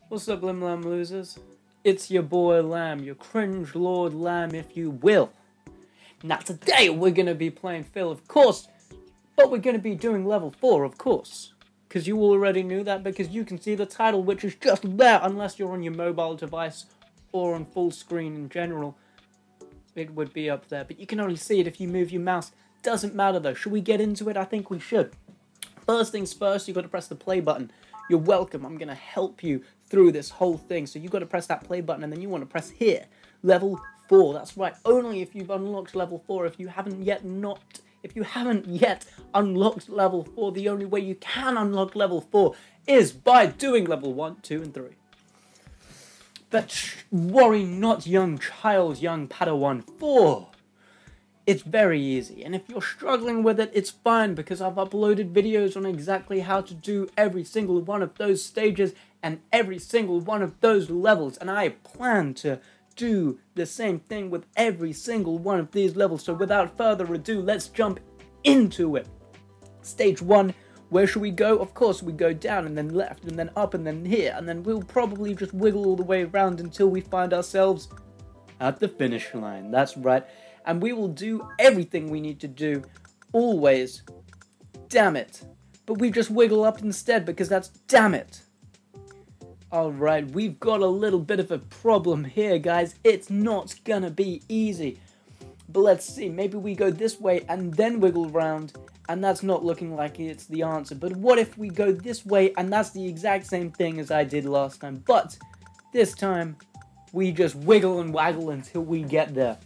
What's up, Lim Lam losers? It's your boy Lam, your cringe lord Lam, if you will. Now today we're going to be playing Phil, of course, but we're going to be doing level 4, of course. Because you already knew that, because you can see the title, which is just there, unless you're on your mobile device or on full screen in general. It would be up there, but you can only see it if you move your mouse. Doesn't matter though. Should we get into it? I think we should. First things first, you've got to press the play button. You're welcome. I'm going to help you through this whole thing. So you've got to press that play button, and then you want to press here. Level 4. That's right. Only if you've unlocked level 4. If you haven't yet unlocked level 4, the only way you can unlock level 4 is by doing level 1, 2, and 3. But worry not, young child, young Padawan 4. It's very easy, and if you're struggling with it, it's fine, because I've uploaded videos on exactly how to do every single one of those stages and every single one of those levels, and I plan to do the same thing with every single one of these levels. So without further ado, let's jump into it. Stage 1, where should we go? Of course, we go down and then left and then up and then here, and then we'll probably just wiggle all the way around until we find ourselves at the finish line. That's right. And we will do everything we need to do, always. Damn it. But we just wiggle up instead, because that's damn it. Alright, we've got a little bit of a problem here, guys. It's not gonna be easy. But let's see, maybe we go this way and then wiggle around, and that's not looking like it's the answer. But what if we go this way, and that's the exact same thing as I did last time, but this time, we just wiggle and waggle until we get there.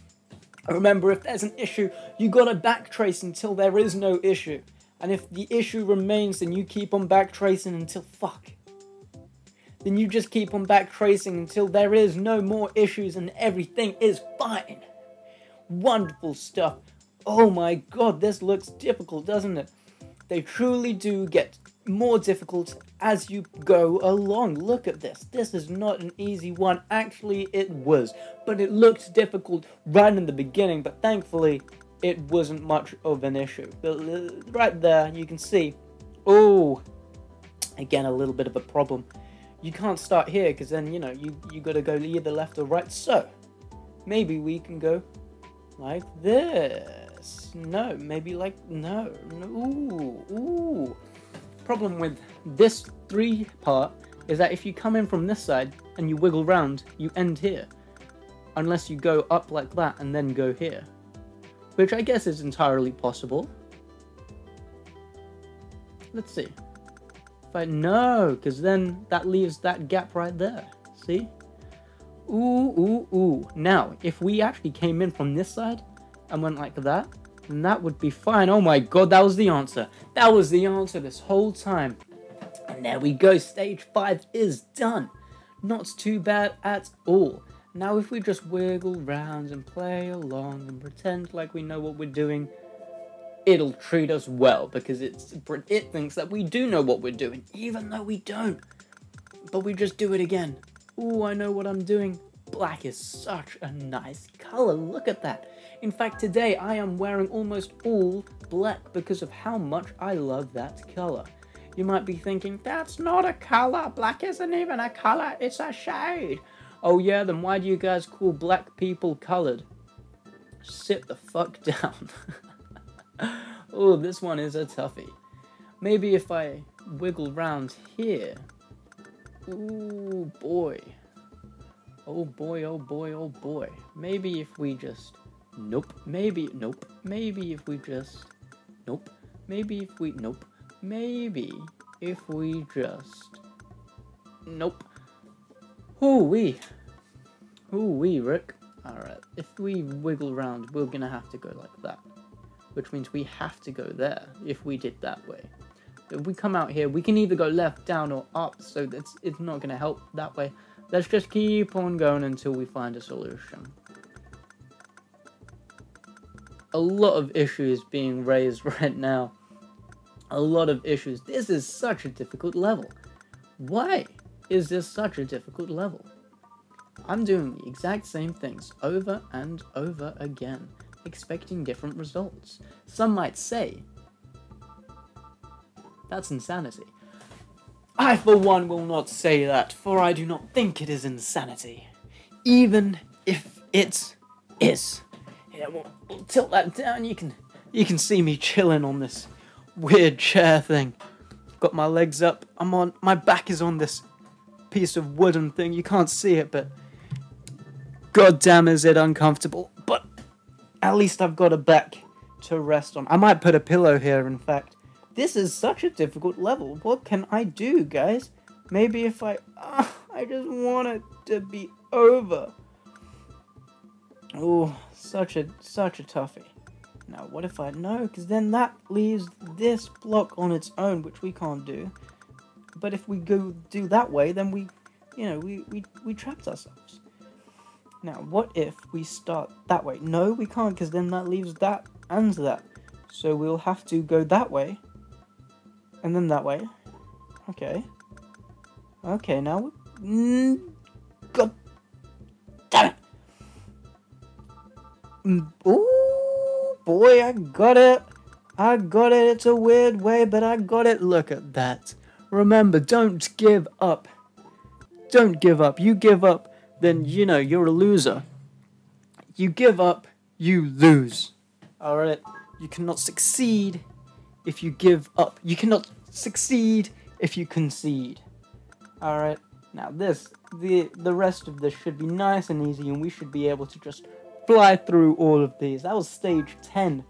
Remember, if there's an issue, you gotta backtrace until there is no issue. And if the issue remains, then you keep on backtracing until then you just keep on backtracing until there is no more issues and everything is fine. Wonderful stuff. Oh my god, this looks difficult, doesn't it? They truly do get more difficult as you go along. Look at this. This is not an easy one. Actually, it was. But it looked difficult right in the beginning. But thankfully, it wasn't much of an issue. But right there, you can see. Oh, again, a little bit of a problem. You can't start here, because then, you know, you got to go either left or right. So, maybe we can go like this. No, maybe like, no. Ooh. Problem with this 3 part is that if you come in from this side and you wiggle round, you end here. Unless you go up like that and then go here. Which I guess is entirely possible. Let's see. No, because then that leaves that gap right there. See? Ooh. Now, if we actually came in from this side and went like that, and that would be fine. Oh my god, that was the answer. That was the answer this whole time. And there we go, stage 5 is done. Not too bad at all. Now if we just wiggle round and play along and pretend like we know what we're doing, it'll treat us well, because it thinks that we do know what we're doing, even though we don't. But we just do it again. Ooh, I know what I'm doing. Black is such a nice color, look at that. In fact, today I am wearing almost all black because of how much I love that color. You might be thinking, that's not a color, black isn't even a color, it's a shade. Oh yeah, then why do you guys call black people colored? Sit the fuck down. Oh, this one is a toughie. Maybe if I wiggle round here. Ooh, boy. Oh boy, oh boy, oh boy. Maybe if we just... Nope. Maybe if we just... Nope. Maybe if we... Nope. Maybe if we just... Nope. Ooh-wee, Rick. Alright, if we wiggle around, we're gonna have to go like that. Which means we have to go there, if we did that way. If we come out here, we can either go left, down, or up, so it's not gonna help that way. Let's just keep on going until we find a solution. A lot of issues being raised right now. A lot of issues. This is such a difficult level. Why is this such a difficult level? I'm doing the exact same things over and over again, expecting different results. Some might say, that's insanity. I for one will not say that, for I do not think it is insanity. Even if it is. Yeah, we'll tilt that down, you can see me chilling on this weird chair thing. Got my legs up, my back is on this piece of wooden thing, you can't see it, but god damn is it uncomfortable. But at least I've got a back to rest on. I might put a pillow here, in fact. This is such a difficult level. What can I do, guys? Maybe if I just want it to be over. Oh, such a toughie. Now, what if no, because then that leaves this block on its own, which we can't do. But if we go do that way, then we trapped ourselves. Now, what if we start that way? No, we can't, because then that leaves that and that. So we'll have to go that way. And then that way. Okay. Okay, now god damn it! Ooh, boy, I got it. I got it. It's a weird way, but I got it. Look at that. Remember, don't give up. Don't give up. You give up, then, you're a loser. You give up, you lose. Alright? You cannot succeed if you give up. You cannot succeed if you concede. Alright? Now the rest of this should be nice and easy, and we should be able to just fly through all of these. That was stage 10,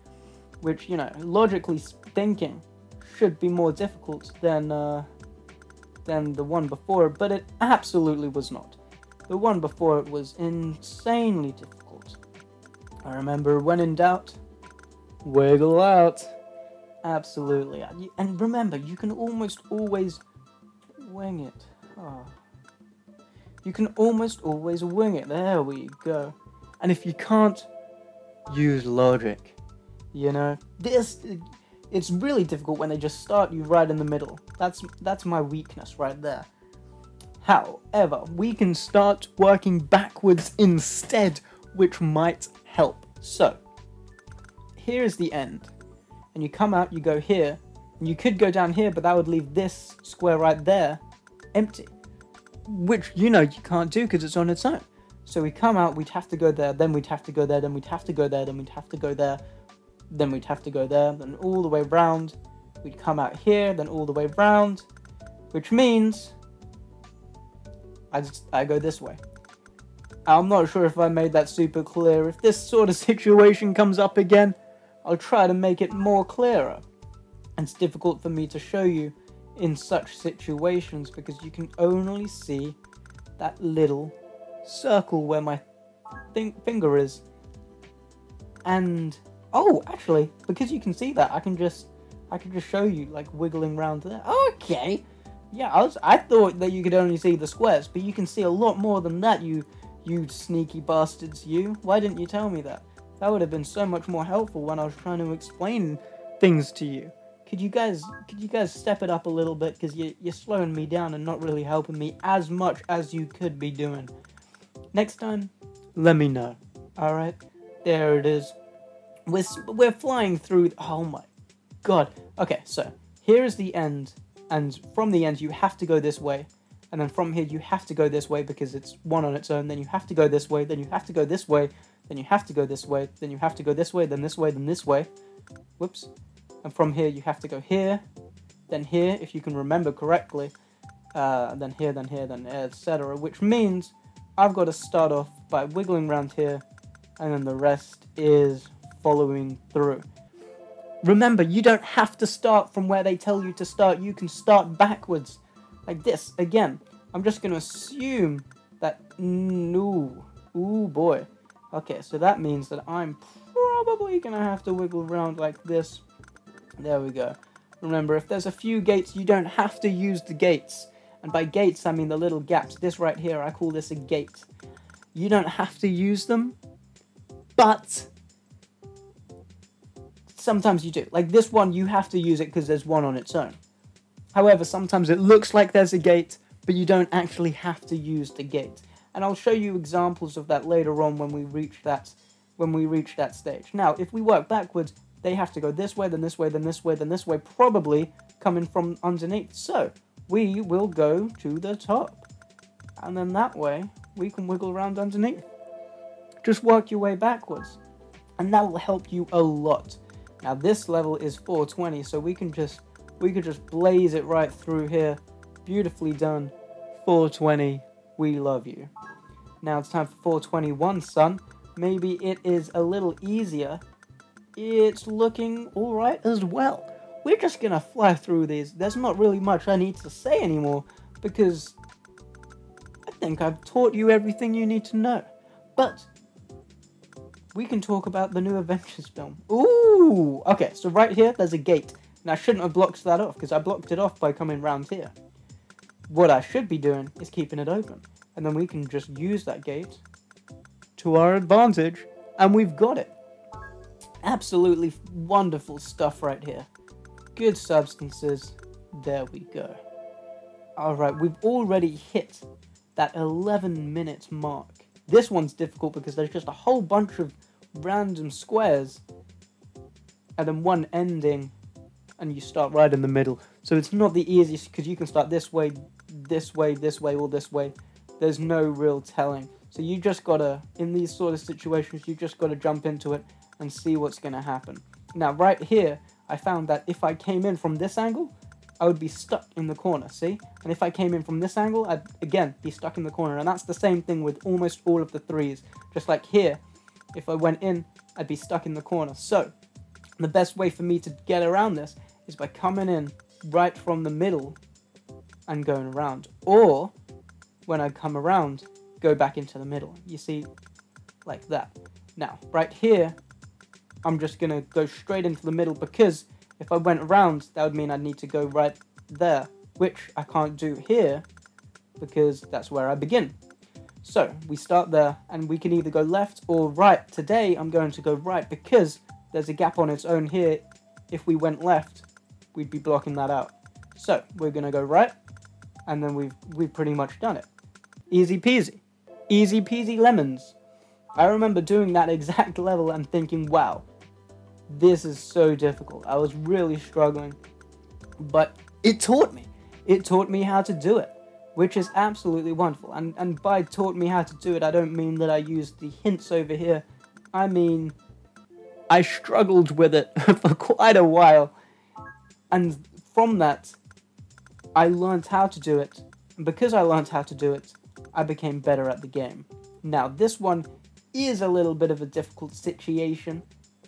which, logically thinking, should be more difficult than the one before, but it absolutely was not. The one before it was insanely difficult. I remember, when in doubt, wiggle out. Absolutely. And remember, you can almost always wing it. Oh. You can almost always wing it. There we go. And if you can't, use logic. It's really difficult when they just start you right in the middle. That's my weakness right there. However, we can start working backwards instead, which might help. So, here is the end. And you come out, you go here, and you could go down here, but that would leave this square right there empty. Which, you can't do because it's on its own. So we come out, we'd have to go there, then we'd have to go there, then we'd have to go there, then we'd have to go there, then we'd have to go there, then all the way round. We'd come out here, then all the way round, which means I go this way. I'm not sure if I made that super clear. If this sort of situation comes up again, I'll try to make it more clearer. And it's difficult for me to show you in such situations because you can only see that little circle where my finger is. And oh, actually, because you can see that, I can just show you, like, wiggling around there. Okay. Yeah, I thought that you could only see the squares, but you can see a lot more than that, you sneaky bastards, you. Why didn't you tell me that? That would have been so much more helpful when I was trying to explain things to you. Could you guys step it up a little bit, because you're slowing me down and not really helping me as much as you could be doing. Next time, let me know. Alright? There it is. We're flying through. Oh my god. Okay, so here is the end, and from the end you have to go this way, and then from here you have to go this way because it's one on its own. Then you have to go this way, then you have to go this way, then you have to go this way, then you have to go this way, then this way, then this way. Whoops. And from here you have to go here, then here, if you can remember correctly, then here, then etc. Which means I've got to start off by wiggling around here, and then the rest is following through. Remember, you don't have to start from where they tell you to start. You can start backwards, like this. Again, I'm just going to assume that, no, ooh boy. Okay, so that means that I'm probably going to have to wiggle around like this. There we go. Remember, if there's a few gates, you don't have to use the gates. And by gates, I mean the little gaps. This right here, I call this a gate. You don't have to use them, but sometimes you do. Like this one, you have to use it because there's one on its own. However, sometimes it looks like there's a gate, but you don't actually have to use the gate. And I'll show you examples of that later on when we reach that stage. Now, if we work backwards, they have to go this way, then this way, then this way, then this way, probably coming from underneath. So, we will go to the top. And then that way, we can wiggle around underneath. Just work your way backwards. And that will help you a lot. Now this level is 420, so we could just blaze it right through here. Beautifully done. 420, we love you. Now it's time for 421, son. Maybe it is a little easier. It's looking alright as well. We're just gonna fly through these. There's not really much I need to say anymore, because I think I've taught you everything you need to know. But we can talk about the new Avengers film. Ooh! Okay, so right here, there's a gate. And I shouldn't have blocked that off, because I blocked it off by coming round here. What I should be doing is keeping it open. And then we can just use that gate to our advantage. And we've got it. Absolutely wonderful stuff right here. Good substances. There we go. Alright, we've already hit that 11-minute mark. This one's difficult because there's just a whole bunch of random squares. And then one ending. And you start right in the middle. So it's not the easiest because you can start this way, this way, this way, or this way. There's no real telling. So you just gotta, in these sort of situations, you just gotta jump into it and see what's gonna happen. Now right here, I found that if I came in from this angle, I would be stuck in the corner, see? And if I came in from this angle, I'd, again, be stuck in the corner. And that's the same thing with almost all of the threes. Just like here, if I went in, I'd be stuck in the corner. So, the best way for me to get around this is by coming in right from the middle and going around. Or, when I come around, go back into the middle. You see, like that. Now, right here, I'm just going to go straight into the middle because if I went around, that would mean I'd need to go right there, which I can't do here because that's where I begin. So, we start there, and we can either go left or right. Today, I'm going to go right because there's a gap on its own here. If we went left, we'd be blocking that out. So, we're going to go right, and then we've pretty much done it. Easy peasy. Easy peasy lemons. I remember doing that exact level and thinking, wow, this is so difficult. I was really struggling, but it taught me. It taught me how to do it, which is absolutely wonderful. And by taught me how to do it, I don't mean that I used the hints over here. I mean, I struggled with it for quite a while. And from that, I learned how to do it. And because I learned how to do it, I became better at the game. Now, this one is a little bit of a difficult situation,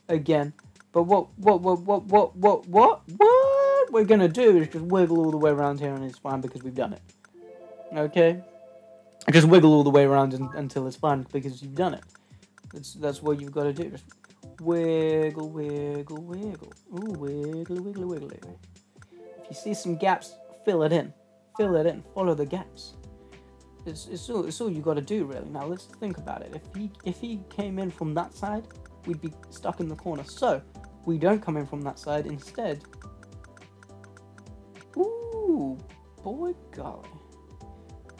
again. But what we're gonna do is just wiggle all the way around here and it's fine because we've done it. Okay? Just wiggle all the way around until it's fine because you've done it. That's what you've got to do. Just wiggle, wiggle, wiggle. Ooh, wiggle, wiggle, wiggle. If you see some gaps, fill it in. Fill it in. Follow the gaps. It's all you got to do, really. Now, let's think about it. If he came in from that side, we'd be stuck in the corner. So, we don't come in from that side. Instead, ooh, boy golly.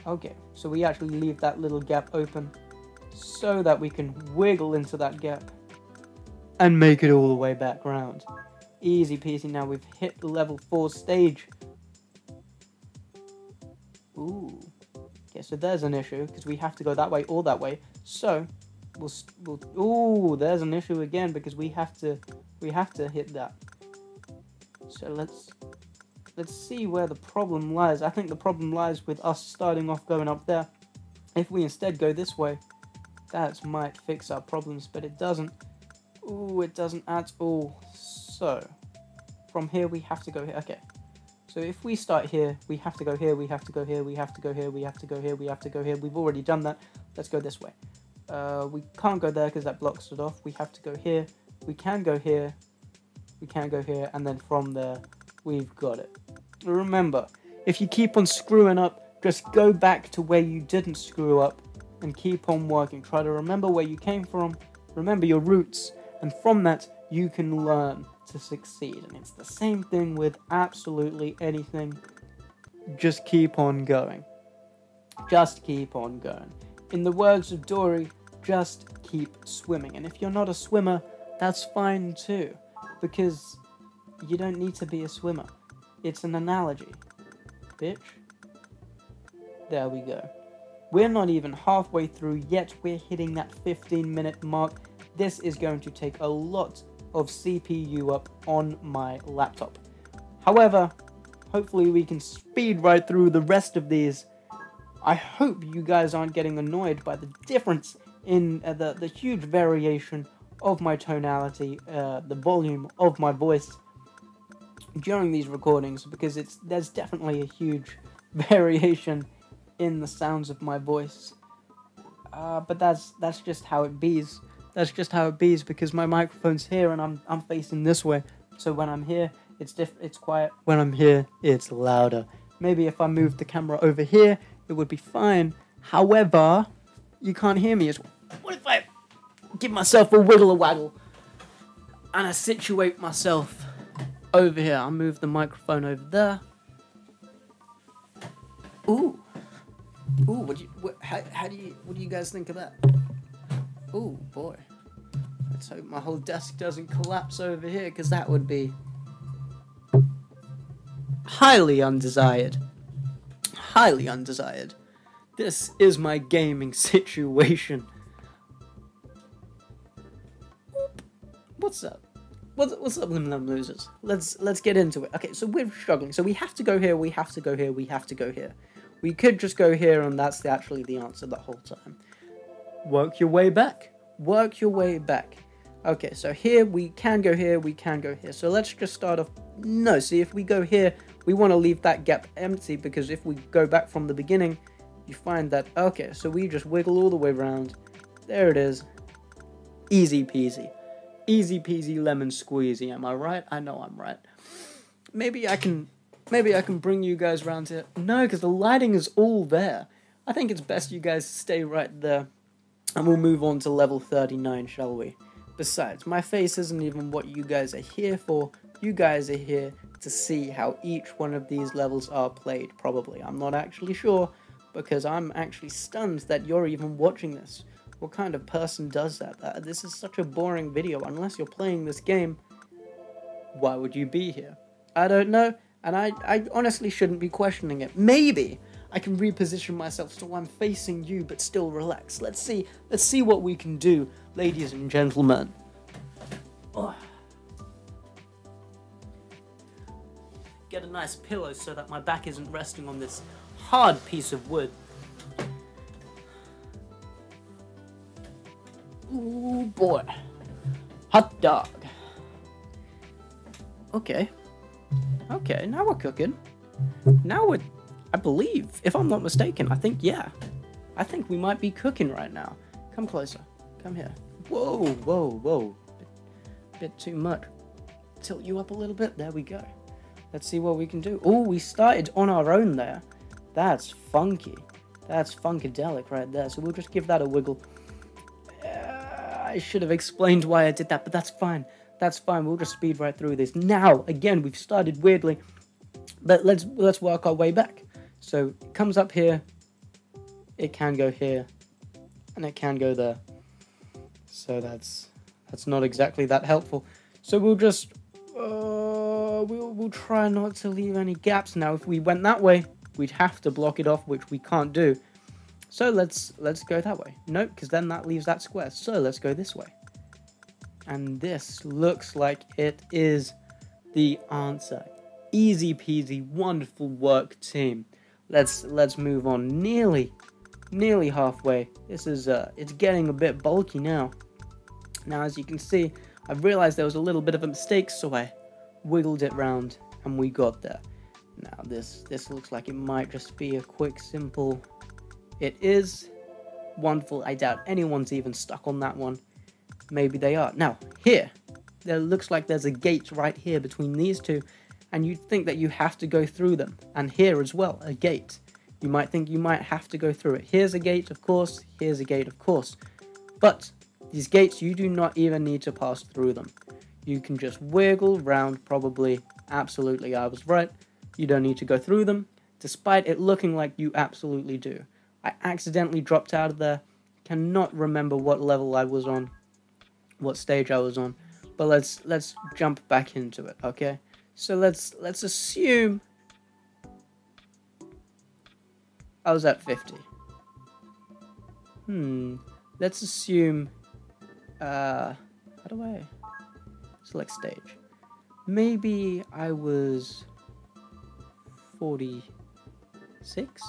Okay, so we actually leave that little gap open so that we can wiggle into that gap and make it all the way back round. Easy peasy. Now we've hit the level 4 stage. Ooh. Okay, so there's an issue because we have to go that way or that way. So we'll ooh, there's an issue again because we have to hit that. So let's see where the problem lies. I think the problem lies with us starting off going up there. If we instead go this way, that might fix our problems, but it doesn't. Ooh, it doesn't at all. So from here we have to go here. Okay. So if we start here, we have to go here, we have to go here, we have to go here, we have to go here, we have to go here. We've already done that. Let's go this way. We can't go there because that blocks it off. We have to go here. We can go here. We can go here. And then from there, we've got it. Remember, if you keep on screwing up, just go back to where you didn't screw up and keep on working. Try to remember where you came from. Remember your roots. And from that, you can learn to succeed. And it's the same thing with absolutely anything. Just keep on going. Just keep on going. In the words of Dory, just keep swimming. And if you're not a swimmer, that's fine too. Because you don't need to be a swimmer. It's an analogy. bitch. There we go. We're not even halfway through yet. We're hitting that 15-minute mark. This is going to take a lot of CPU up on my laptop. However, hopefully we can speed right through the rest of these. I hope you guys aren't getting annoyed by the difference in the huge variation of my tonality, the volume of my voice during these recordings, because there's definitely a huge variation in the sounds of my voice. But that's just how it bees. That's just how it bees, because my microphone's here and I'm facing this way. So when I'm here, it's quiet. When I'm here, it's louder. Maybe if I moved the camera over here, it would be fine. However, you can't hear me as well. What if I give myself a wiggle a waggle and I situate myself over here? I'll move the microphone over there. Ooh. Ooh, what do you guys think of that? Ooh, boy. Let's hope my whole desk doesn't collapse over here, because that would be highly undesired. Highly undesired. This is my gaming situation. What's up? What's up, Lim Lam losers? Let's get into it. Okay, so we're struggling. So we have to go here, we have to go here, we have to go here. We could just go here, and that's actually the answer the whole time. Work your way back. Work your way back. Okay, so here, we can go here, we can go here. So let's just start off. No, see, if we go here, we want to leave that gap empty, because if we go back from the beginning, you find that, okay, so we just wiggle all the way around. There it is. Easy peasy. Easy peasy lemon squeezy, am I right? I know I'm right. Maybe I can bring you guys around here. No, because the lighting is all there. I think it's best you guys stay right there. And we'll move on to level 39, shall we? Besides, my face isn't even what you guys are here for. You guys are here to see how each one of these levels are played, probably. I'm not actually sure, because I'm actually stunned that you're even watching this. What kind of person does that? This is such a boring video. Unless you're playing this game, why would you be here? I don't know, and I honestly shouldn't be questioning it. Maybe I can reposition myself so I'm facing you, but still relaxed. Let's see what we can do, ladies and gentlemen. Oh. Get a nice pillow so that my back isn't resting on this hard piece of wood. Ooh, boy. Hot dog. Okay. Okay, now we're cooking. Now we're, I believe, if I'm not mistaken, I think we might be cooking right now. Come closer. Come here. Whoa, whoa, whoa. Bit too much. Tilt you up a little bit. There we go. Let's see what we can do. Oh, we started on our own there. That's funky. That's funkadelic right there. So we'll just give that a wiggle. I should have explained why I did that, but that's fine. That's fine. We'll just speed right through this. Now, again, we've started weirdly, but let's work our way back. So it comes up here. It can go here, and it can go there. So that's not exactly that helpful. So we'll just we'll try not to leave any gaps. Now, if we went that way, we'd have to block it off, which we can't do. So let's go that way. Nope, because then that leaves that square. So let's go this way. And this looks like it is the answer. Easy peasy, wonderful work, team. Let's move on. Nearly halfway. This is it's getting a bit bulky now. Now, as you can see, I've realized there was a little bit of a mistake, so I wiggled it round and we got there. Now this looks like it might just be a quick, simple. It is wonderful. I doubt anyone's even stuck on that one. Maybe they are. Now, here, there looks like there's a gate right here between these two, and you'd think that you have to go through them. And here as well, a gate. You might think you might have to go through it. Here's a gate, of course. Here's a gate, of course. But these gates, you do not even need to pass through them. You can just wiggle round, probably. Absolutely, I was right. You don't need to go through them, despite it looking like you absolutely do. I accidentally dropped out of there. Cannot remember what level I was on, what stage I was on. But let's jump back into it, okay? So let's assume I was at 50. Let's assume, how do I select stage? Maybe I was 46?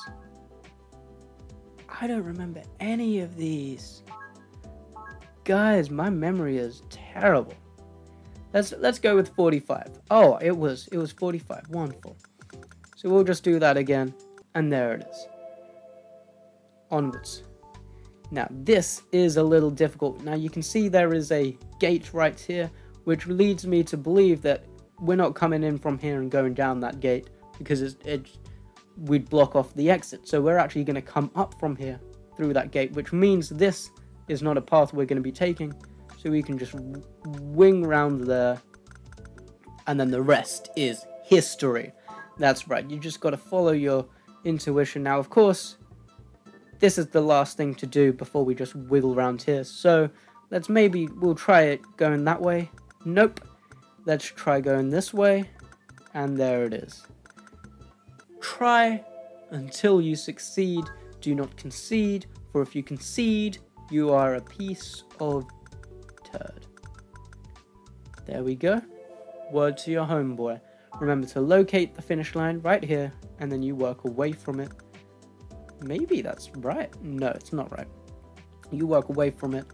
I don't remember any of these. Guys, my memory is terrible. Let's go with 45. Oh, it was 45. Wonderful. So we'll just do that again, and there it is. Onwards. Now, this is a little difficult. Now, you can see there is a gate right here, which leads me to believe that we're not coming in from here and going down that gate, because we'd block off the exit. So we're actually going to come up from here through that gate, which means this is not a path we're going to be taking. So we can just wing round there, and then the rest is history. That's right, you just got to follow your intuition. Now, of course, this is the last thing to do before we just wiggle around here. So we'll try it going that way. Nope. Let's try going this way, and there it is. Try until you succeed. Do not concede, for if you concede, you are a piece of turd. There we go. Word to your homeboy. Remember to locate the finish line right here, and then you work away from it. Maybe that's right. No, it's not right. You work away from it,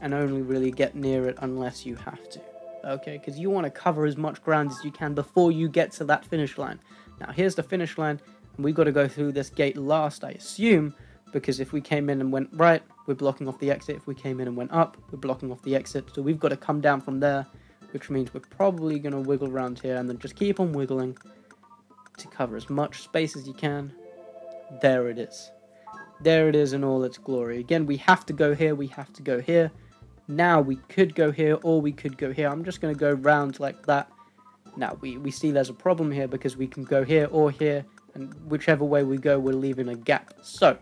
and only really get near it unless you have to. Okay, because you want to cover as much ground as you can before you get to that finish line. Now, here's the finish line, and we've got to go through this gate last, I assume, because if we came in and went right, we're blocking off the exit. If we came in and went up, we're blocking off the exit. So we've got to come down from there, which means we're probably going to wiggle around here and then just keep on wiggling to cover as much space as you can. There it is. There it is in all its glory. Again, we have to go here, we have to go here. Now, we could go here, or we could go here. I'm just going to go round like that. Now, we see there's a problem here because we can go here or here, and whichever way we go, we're leaving a gap. So,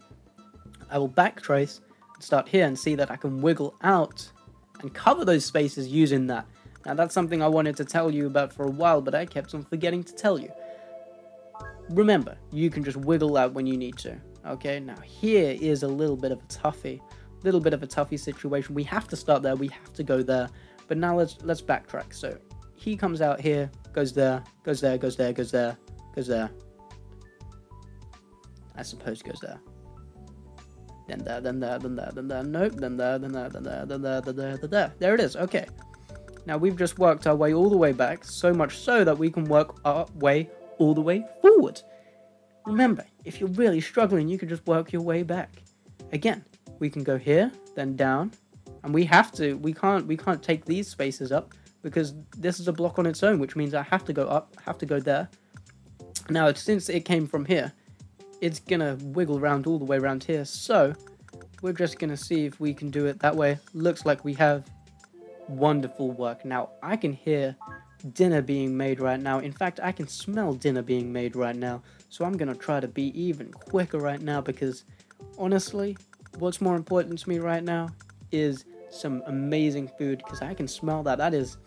I will backtrace and start here and see that I can wiggle out and cover those spaces using that. Now, that's something I wanted to tell you about for a while, but I kept on forgetting to tell you. Remember, you can just wiggle out when you need to. Okay, now here is a little bit of a toughie. Situation. We have to start there, we have to go there. But now let's backtrack. So he comes out here, goes there, goes there, goes there, goes there, goes there. I suppose goes there. Then there, then there, then there, then there, nope, then there, then there, then there, then there, then there, then there. There it is, okay. Now we've just worked our way all the way back, so much so that we can work our way all the way forward. Remember, if you're really struggling, you can just work your way back. Again, we can go here, then down, and we can't take these spaces up because this is a block on its own, which means I have to go up, have to go there. Now, since it came from here, it's gonna wiggle around all the way around here, so we're just gonna see if we can do it that way. Looks like we have. Wonderful work. Now, I can hear dinner being made right now. In fact, I can smell dinner being made right now. So I'm going to try to be even quicker right now because, honestly, what's more important to me right now is some amazing food because I can smell that. That is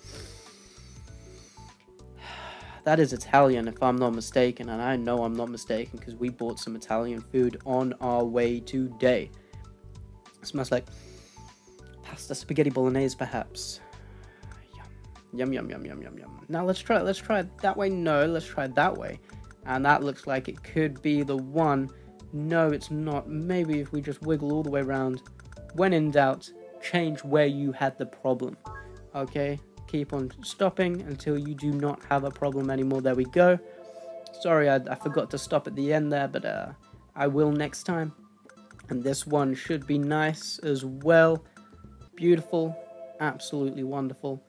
Italian, if I'm not mistaken, and I know I'm not mistaken because we bought some Italian food on our way today. It smells like pasta, spaghetti bolognese, perhaps. Yum, yum, yum, yum, yum, yum. Now let's try it that way. No, let's try it that way. And that looks like it could be the one. No, it's not. Maybe if we just wiggle all the way around. When in doubt, change where you had the problem. Okay, keep on stopping until you do not have a problem anymore. There we go. Sorry, I forgot to stop at the end there, but I will next time. And this one should be nice as well. Beautiful, absolutely wonderful.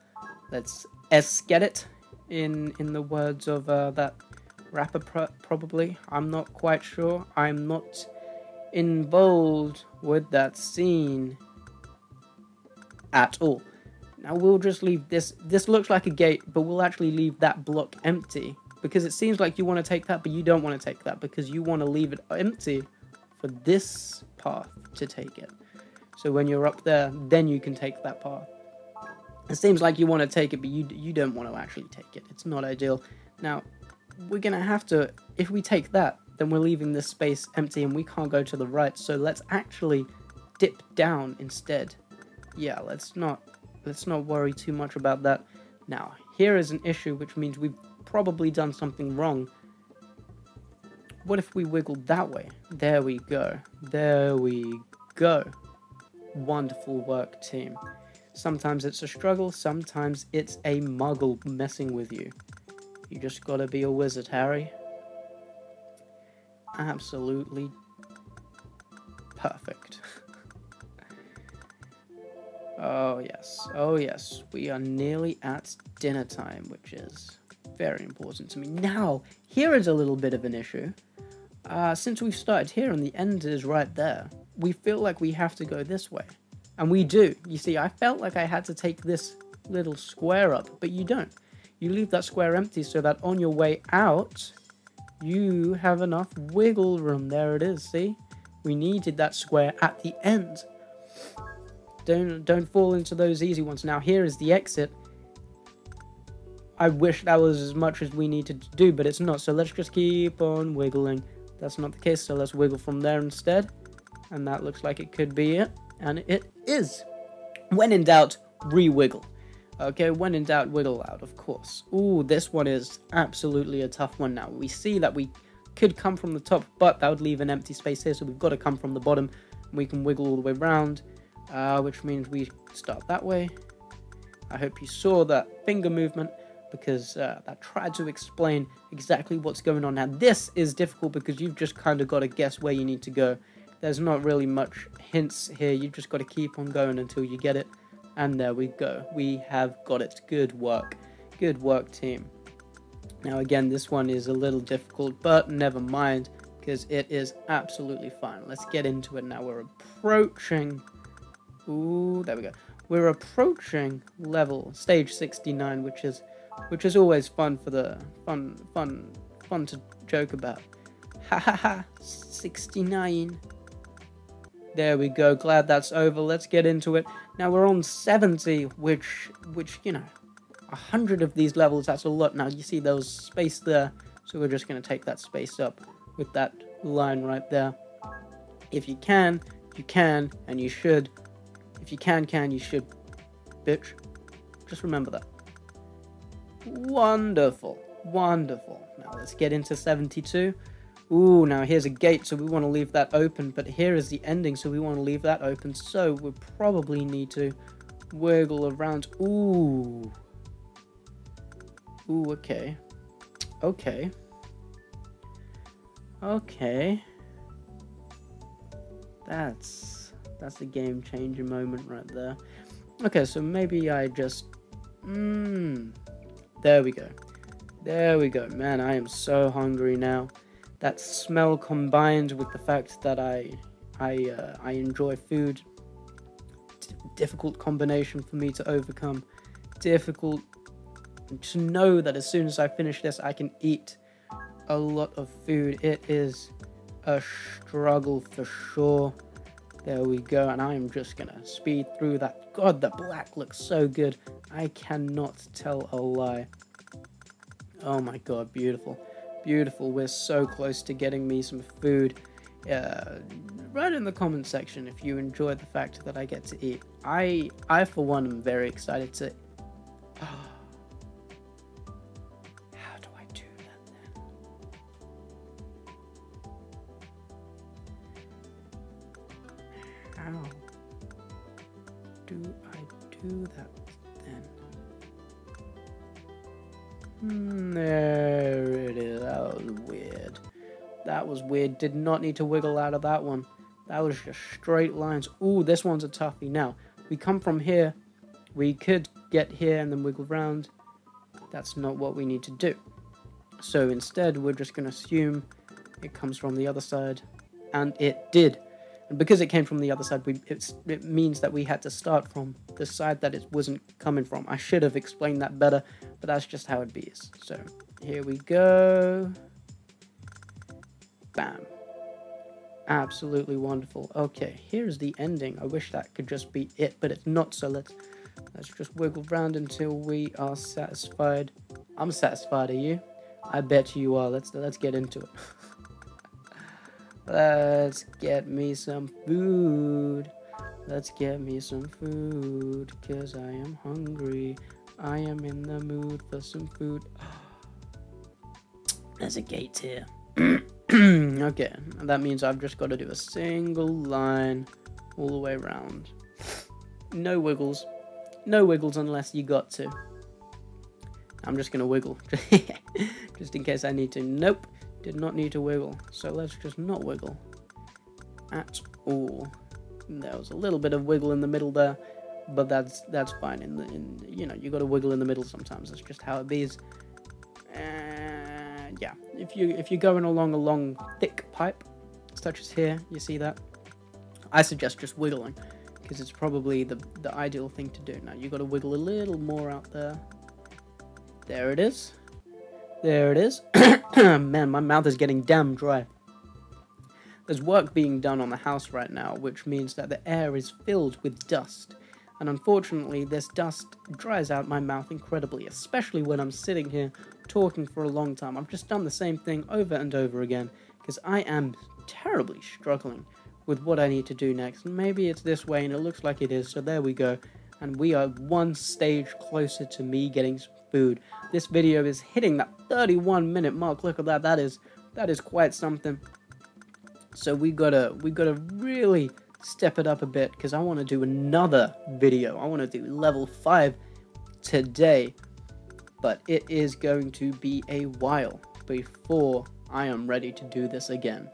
Let's get it in the words of that rapper probably. I'm not quite sure. I'm not involved with that scene at all. Now we'll just leave this. This looks like a gate, but we'll actually leave that block empty because it seems like you want to take that, but you don't want to take that because you want to leave it empty for this path to take it. So when you're up there, then you can take that path. It seems like you want to take it, but you don't want to actually take it. It's not ideal. Now, we're going to have to, if we take that, then we're leaving this space empty and we can't go to the right. So let's actually dip down instead. Yeah, let's not worry too much about that. Now, here is an issue, which means we've probably done something wrong. What if we wiggled that way? There we go. There we go. Wonderful work, team. Sometimes it's a struggle, sometimes it's a muggle messing with you. You just gotta be a wizard, Harry. Absolutely perfect. Oh yes, we are nearly at dinner time, which is very important to me. Now, here is a little bit of an issue. Since we've started here and the end is right there, we feel like we have to go this way. And we do. You see, I felt like I had to take this little square up, but you don't. You leave that square empty so that on your way out, you have enough wiggle room. There it is, see? We needed that square at the end. Don't fall into those easy ones. Now, here is the exit. I wish that was as much as we needed to do, but it's not. So let's just keep on wiggling. That's not the case, so let's wiggle from there instead. And that looks like it could be it. And it is. When in doubt, re-wiggle. Okay, when in doubt, wiggle out, of course. Ooh, this one is absolutely a tough one now. We see that we could come from the top, but that would leave an empty space here, so we've got to come from the bottom. We can wiggle all the way around, which means we start that way. I hope you saw that finger movement, because I tried to explain exactly what's going on. Now, this is difficult because you've just kind of got to guess where you need to go. There's not really much hints here. You've just got to keep on going until you get it. And there we go. We have got it. Good work. Good work, team. Now, again, this one is a little difficult, but never mind, because it is absolutely fine. Let's get into it now. We're approaching... Ooh, there we go. We're approaching stage 69, which is always fun for the... Fun to joke about. Ha ha ha. 69. There we go. Glad that's over. Let's get into it. Now we're on 70, which you know, 100 of these levels, that's a lot. Now you see there was space there, so we're just going to take that space up with that line right there. If you can, you can, and you should. If you can, you should. Bitch. Just remember that. Wonderful. Wonderful. Now let's get into 72. Ooh, now here's a gate, so we want to leave that open, but here is the ending, so we want to leave that open, so we'll probably need to wiggle around. Ooh. Ooh, okay. Okay. Okay. That's a game-changing moment right there. Okay, so maybe I just... There we go. There we go. Man, I am so hungry now. That smell combined with the fact that I enjoy food, difficult combination for me to overcome. Difficult to know that as soon as I finish this, I can eat a lot of food. It is a struggle for sure. There we go, and I am just gonna speed through that. God, the black looks so good. I cannot tell a lie. Oh my God, beautiful. Beautiful. We're so close to getting me some food. Write in the comment section if you enjoyed the fact that I get to eat. I for one am very excited to... How do I do that then? How do I do that then? There it is. That was weird. That was weird. Did not need to wiggle out of that one. That was just straight lines. Ooh, this one's a toughie. Now, we come from here. We could get here and then wiggle around. That's not what we need to do. So instead, we're just going to assume it comes from the other side. And it did. And because it came from the other side, it means that we had to start from the side that it wasn't coming from. I should have explained that better, but that's just how it be. So here we go. Bam. Absolutely wonderful. Okay, here's the ending. I wish that could just be it, but it's not. So let's just wiggle around until we are satisfied. I'm satisfied. Are you? I bet you are. Let's get into it. Let's get me some food. Let's get me some food, cause I am hungry. I am in the mood for some food. There's a gate here. Okay, and that means I've just got to do a single line all the way around. No wiggles. No wiggles unless you got to. I'm just going to wiggle. Just in case I need to. Nope. Did not need to wiggle. So let's just not wiggle. At all. There was a little bit of wiggle in the middle there. But that's fine. You know, you got to wiggle in the middle sometimes. That's just how it is. Yeah. If you're going along a long, thick pipe, such as here, you see that? I suggest just wiggling. Because it's probably the ideal thing to do. Now, you got to wiggle a little more out there. There it is. There it is. Man, my mouth is getting damn dry. There's work being done on the house right now, which means that the air is filled with dust. And unfortunately, this dust dries out my mouth incredibly, especially when I'm sitting here talking for a long time. I've just done the same thing over and over again, because I am terribly struggling with what I need to do next. Maybe it's this way, and it looks like it is, so there we go. And we are one stage closer to me getting food. This video is hitting that 31-minute mark. Look at that. That is quite something. So we gotta really step it up a bit, because I want to do another video. I want to do level 5 today, but it is going to be a while before I am ready to do this again.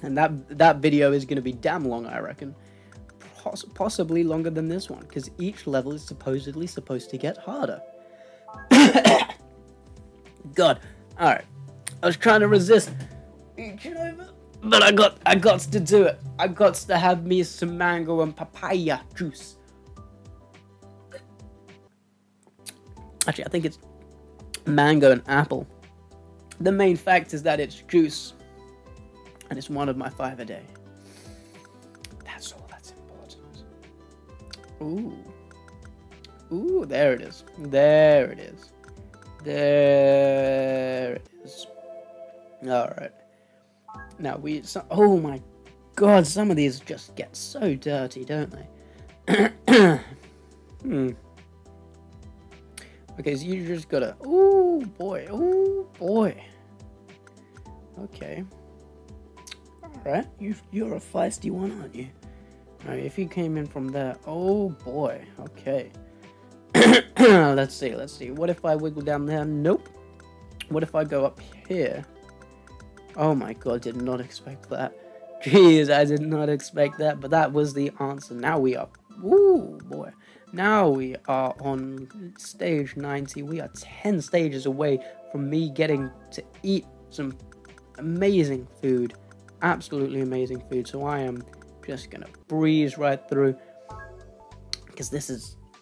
And that video is going to be damn long, I reckon. Possibly longer than this one, because each level is supposedly supposed to get harder. God, alright. I was trying to resist eaching over, but I got to do it. I got to have me some mango and papaya juice. Actually, I think it's mango and apple. The main fact is that it's juice, and it's one of my 5 a day. That's all that's important. Ooh. Ooh, there it is. There it is. There it is. Alright. Now oh my god, some of these just get so dirty, don't they? Okay, so you just gotta... Ooh, boy. Ooh, boy. Okay. Alright, you're a feisty one, aren't you? Alright, if you came in from there... Oh, boy. Okay. Let's see. What if I wiggle down there? Nope. What if I go up here? Oh my god, did not expect that. Jeez, I did not expect that, but that was the answer. Now we are... Ooh, boy. Now we are on stage 90. We are 10 stages away from me getting to eat some amazing food. Absolutely amazing food. So I am just going to breeze right through. Because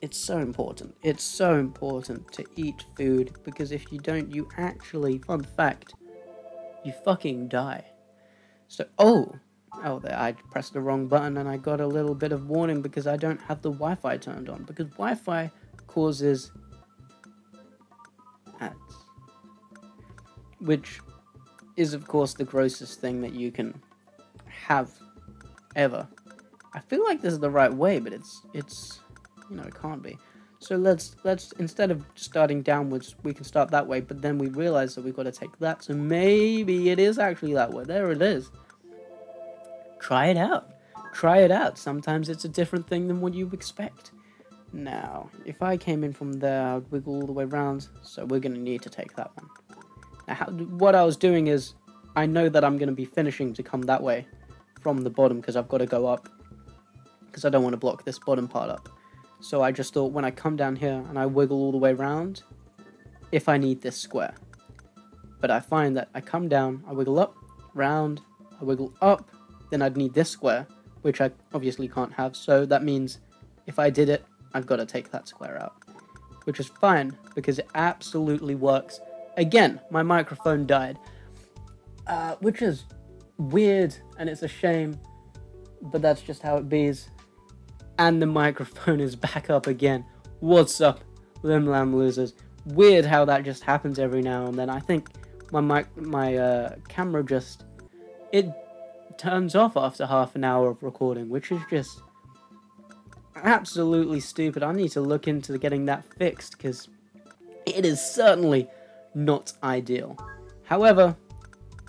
it's so important. It's so important to eat food. Because if you don't, you actually, fun fact, you fucking die. So, oh, there, I pressed the wrong button and I got a little bit of warning because I don't have the Wi-Fi turned on. Because Wi-Fi causes ads. Which is, of course, the grossest thing that you can have ever. I feel like this is the right way, but it's you know, it can't be. So let's instead of starting downwards, we can start that way, but then we realize that we've got to take that, so maybe it is actually that way. There it is. Try it out. Try it out. Sometimes it's a different thing than what you expect. Now, if I came in from there, I'd wiggle all the way around, so we're going to need to take that one. Now, what I was doing is, I know that I'm going to be finishing to come that way from the bottom, because I've got to go up, because I don't want to block this bottom part up. So I just thought when I come down here and I wiggle all the way around, if I need this square. But I find that I come down, I wiggle up, round, I wiggle up, then I'd need this square, which I obviously can't have. So that means if I did it, I've got to take that square out. Which is fine, because it absolutely works. Again, my microphone died. Which is weird, and it's a shame, but that's just how it bees. And the microphone is back up again. What's up, Lim Lam losers? Weird how that just happens every now and then. I think my camera just... It turns off after half an hour of recording, which is just absolutely stupid. I need to look into getting that fixed, because it is certainly not ideal. However,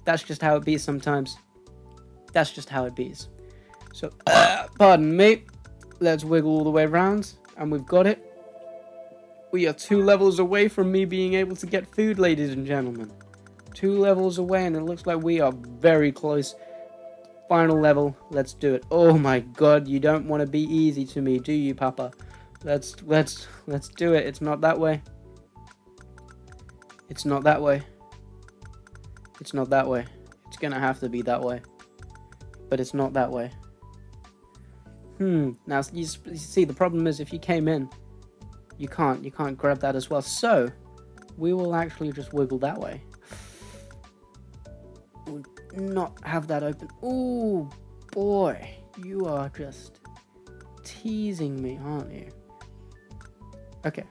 that's just how it be sometimes. That's just how it be. So, pardon me. Let's wiggle all the way around, and we've got it. We are 2 levels away from me being able to get food, ladies and gentlemen. 2 levels away, and it looks like we are very close. Final level. Let's do it. Oh my god, you don't want to be easy to me, do you, Papa? Let's do it. It's not that way. It's not that way. It's not that way. It's gonna have to be that way. But it's not that way. Now, you see, the problem is if you came in, you can't grab that as well. So, we will actually just wiggle that way. We'll not have that open. Ooh, boy. You are just teasing me, aren't you? Okay.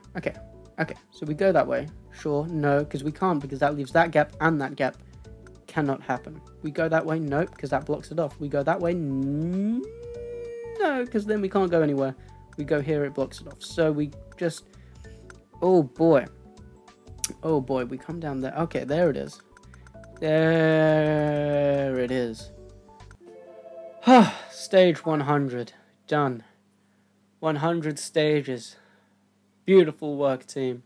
So we go that way. Sure, no, because we can't, because that leaves that gap and that gap. Cannot happen. We go that way, nope, because that blocks it off. We go that way, no, because then we can't go anywhere. We go here, it blocks it off. So we just, oh boy, we come down there. Okay, there it is. There it is. Stage 100, done. 100 stages. Beautiful work, team.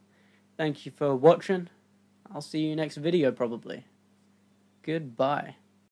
Thank you for watching. I'll see you next video, probably. Goodbye.